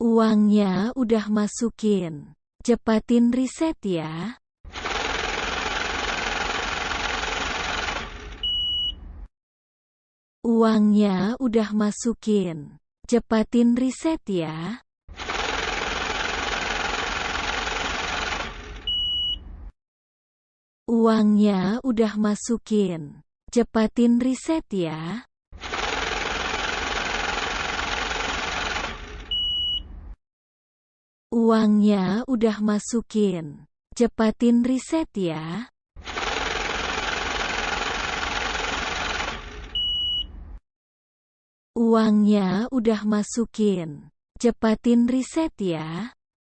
Uangnya udah masukin. Cepatin riset ya. Uangnya udah masukin. Cepatin riset ya. Uangnya udah masukin. Cepatin riset ya. Uangnya udah masukin. Cepatin riset ya. Uangnya udah masukin. Cepatin riset ya.